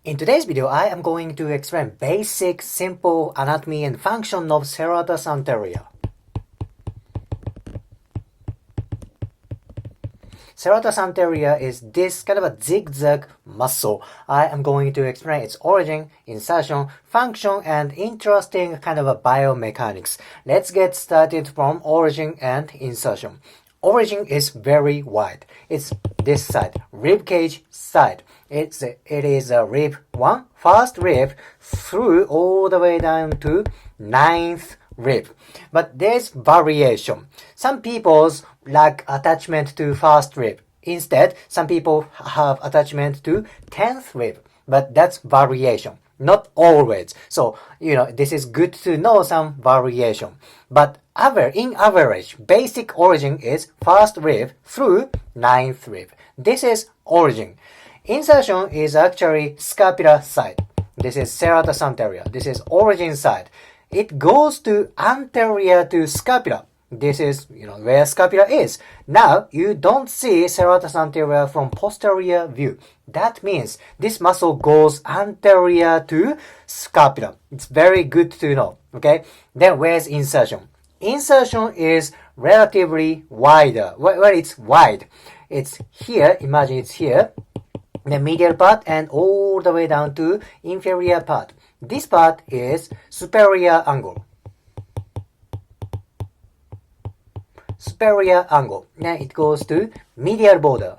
In today's video, I am going to explain basic, simple anatomy and function of serratus anterior. Serratus anterior is this kind of a zigzag muscle. I am going to explain its origin, insertion, function, and interesting kind of a biomechanics. Let's get started from origin and insertion. Origin is very wide. It's this side, rib cage side. It is a rib 1, first rib through all the way down to 9th rib. But there's variation. Some people's lack attachment to first rib. Instead, some people have attachment to 10th rib. But that's variation. Not always. So, this is good to know some variation. But in average, basic origin is first rib through 9th rib. This is origin. Insertion is actually scapular side. This is serratus anterior. This is origin side. It goes to anterior to scapula. This is, where scapula is. Now, you don't see serratus anterior from posterior view. That means this muscle goes anterior to scapula. It's very good to know, okay? Then where's insertion? Insertion is relatively wider. Well, it's wide. It's here. Imagine it's here. The medial part and all the way down to inferior part. This part is superior angle. Superior angle. Then it goes to medial border.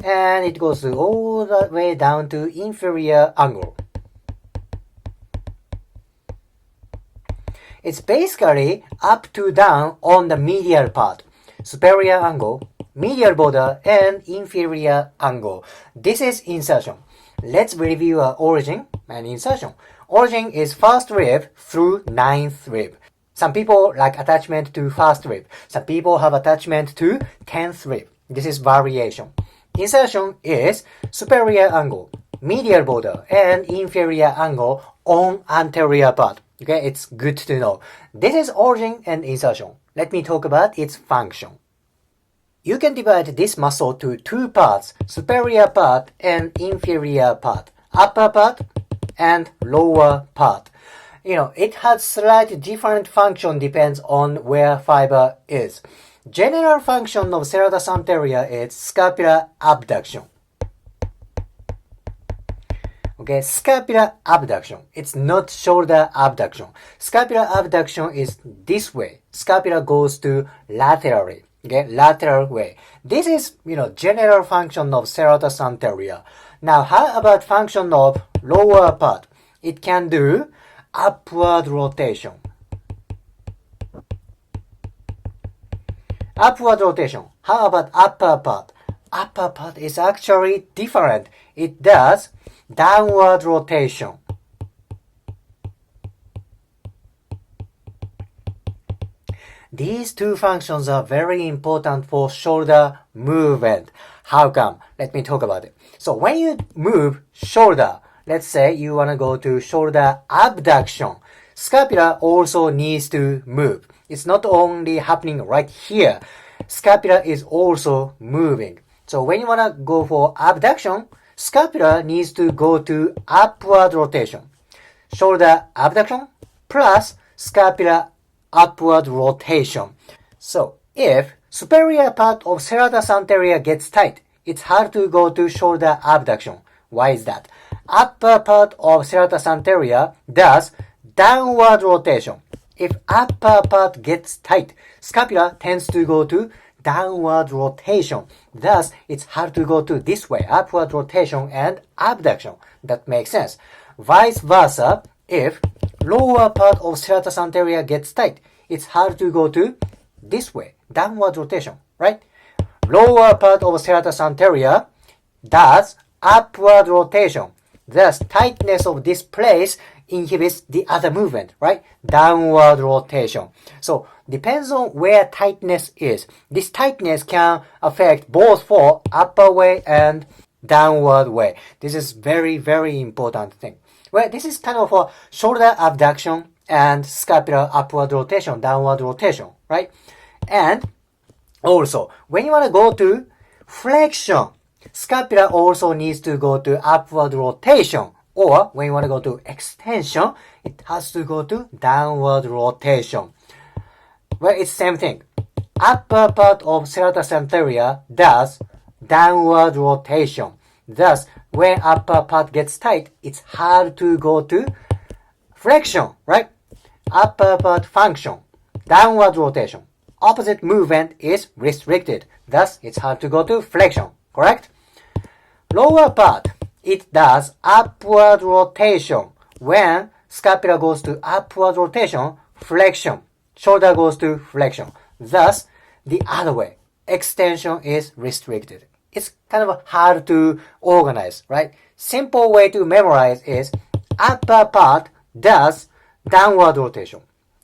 And it goes to all the way down to inferior angle. It's basically up to down on the medial part. Superior angle, medial border, and inferior angle. This is insertion. Let's review our origin and insertion. Origin is first rib through 9th rib. Some people like attachment to first rib. Some people have attachment to 10th rib. This is variation. Insertion is superior angle, medial border, and inferior angle on anterior part. Okay, it's good to know. This is origin and insertion. Let me talk about its function. You can divide this muscle to two parts, superior part and inferior part, upper part and lower part. It has slightly different function depends on where fiber is. General function of serratus anterior is scapular abduction. Okay, scapular abduction. It's not shoulder abduction. Scapular abduction is this way. Scapula goes to laterally. Okay, lateral way. This is, general function of serratus anterior. Now, how about function of lower part? It can do upward rotation. Upward rotation. How about upper part? Upper part is actually different. It does downward rotation. These two functions are very important for shoulder movement. How come? Let me talk about it. So when you move shoulder, let's say you want to go to shoulder abduction, scapula also needs to move. It's not only happening right here. Scapula is also moving. So when you want to go for abduction, scapula needs to go to upward rotation. Shoulder abduction plus scapula upward rotation. So if superior part of serratus anterior gets tight, it's hard to go to shoulder abduction. Why is that? Upper part of serratus anterior does downward rotation. If upper part gets tight, scapula tends to go to downward rotation. Thus, it's hard to go to this way, upward rotation and abduction. That makes sense. Vice versa, if lower part of serratus anterior gets tight, it's hard to go to this way, downward rotation, right? Lower part of serratus anterior does upward rotation. Thus, tightness of this place inhibits the other movement, right? Downward rotation. So, depends on where tightness is. This tightness can affect both for upper way and downward way. This is very, very important thing. Well, this is kind of a shoulder abduction and scapular upward rotation, downward rotation, right? And also, when you want to go to flexion, Scapula also needs to go to upward rotation, or when you want to go to extension, it has to go to downward rotation. Well, it's same thing. Upper part of serratus anterior does downward rotation. Thus, when upper part gets tight, it's hard to go to flexion, right? Upper part function, downward rotation. Opposite movement is restricted. Thus, it's hard to go to flexion, correct? Lower part, it does upward rotation. When scapula goes to upward rotation, flexion. Shoulder goes to flexion. Thus, the other way, extension is restricted. It's kind of hard to organize, right? Simple way to memorize is upper part does downward rotation.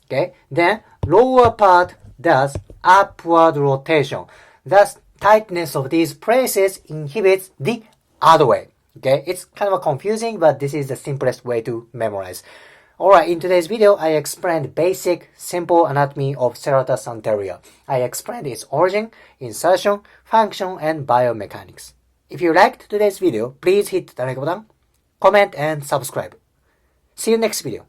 Okay? Then lower part does upward rotation. Thus, tightness of these places inhibits the other way. Okay? It's kind of confusing, but this is the simplest way to memorize. Alright, in today's video, I explained basic, simple anatomy of serratus anterior. I explained its origin, insertion, function, and biomechanics. If you liked today's video, please hit the like button, comment, and subscribe. See you next video.